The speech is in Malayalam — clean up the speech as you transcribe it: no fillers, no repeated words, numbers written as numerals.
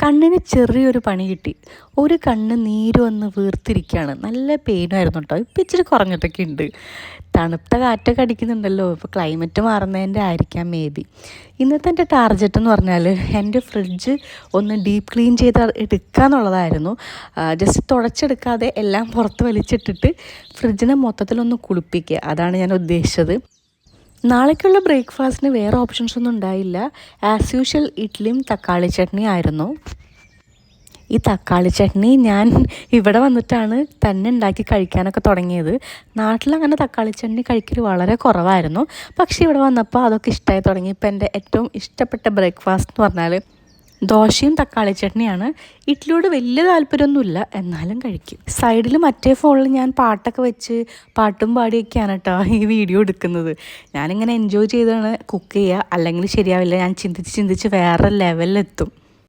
കണ്ണിന് ചെറിയൊരു പണി കിട്ടി. ഒരു കണ്ണ് നീര് വന്ന് വീർത്തിരിക്കുകയാണ്. നല്ല പെയിനായിരുന്നു കേട്ടോ. ഇപ്പം ഇച്ചിരി കുറഞ്ഞിട്ടൊക്കെ ഉണ്ട്. തണുത്ത കാറ്റൊക്കെ അടിക്കുന്നുണ്ടല്ലോ, ഇപ്പോൾ ക്ലൈമറ്റ് മാറുന്നതിൻ്റെ ആയിരിക്കാം മേ ബി. ഇന്നത്തെ എൻ്റെ ടാർഗറ്റ് എന്ന് പറഞ്ഞാൽ എൻ്റെ ഫ്രിഡ്ജ് ഒന്ന് ഡീപ്പ് ക്ലീൻ ചെയ്ത് എടുക്കുക എന്നുള്ളതായിരുന്നു. ജസ്റ്റ് തുടച്ചെടുക്കാതെ എല്ലാം പുറത്ത് വലിച്ചിട്ടിട്ട് ഫ്രിഡ്ജിനെ മൊത്തത്തിലൊന്ന് കുളിപ്പിക്കുക, അതാണ് ഞാൻ ഉദ്ദേശിച്ചത്. നാളേക്കുള്ള ബ്രേക്ക്ഫാസ്റ്റിന് വേറെ ഓപ്ഷൻസ് ഒന്നും ഉണ്ടായില്ല. ആസ് യൂഷ്വൽ ഇഡ്ഡലിയും തക്കാളി ചട്നി ആയിരുന്നു. ഈ തക്കാളി ചട്നി ഞാൻ ഇവിടെ വന്നിട്ടാണ് തന്നെ ഉണ്ടാക്കി കഴിക്കാനൊക്കെ തുടങ്ങിയത്. നാട്ടിലങ്ങനെ തക്കാളി ചട്നി കഴിക്കൽ വളരെ കുറവായിരുന്നു. പക്ഷേ ഇവിടെ വന്നപ്പോൾ അതൊക്കെ ഇഷ്ടമായി തുടങ്ങി. ഇപ്പം എൻ്റെ ഏറ്റവും ഇഷ്ടപ്പെട്ട ബ്രേക്ക്ഫാസ്റ്റ് എന്ന് പറഞ്ഞാൽ ദോശയും തക്കാളി ചട്നിയാണ്. ഇഡ്ഡലിയോട് വലിയ താല്പര്യമൊന്നുമില്ല, എന്നാലും കഴിക്കും. സൈഡിൽ മറ്റേ ഫോണിൽ ഞാൻ പാട്ടൊക്കെ വെച്ച് പാട്ടും പാടിയൊക്കെയാണ് കേട്ടോ ഈ വീഡിയോ എടുക്കുന്നത്. ഞാനിങ്ങനെ എൻജോയ് ചെയ്താണ് കുക്ക് ചെയ്യുക, അല്ലെങ്കിൽ ശരിയാവില്ല. ഞാൻ ചിന്തിച്ച് വേറെ ലെവലിലെത്തും.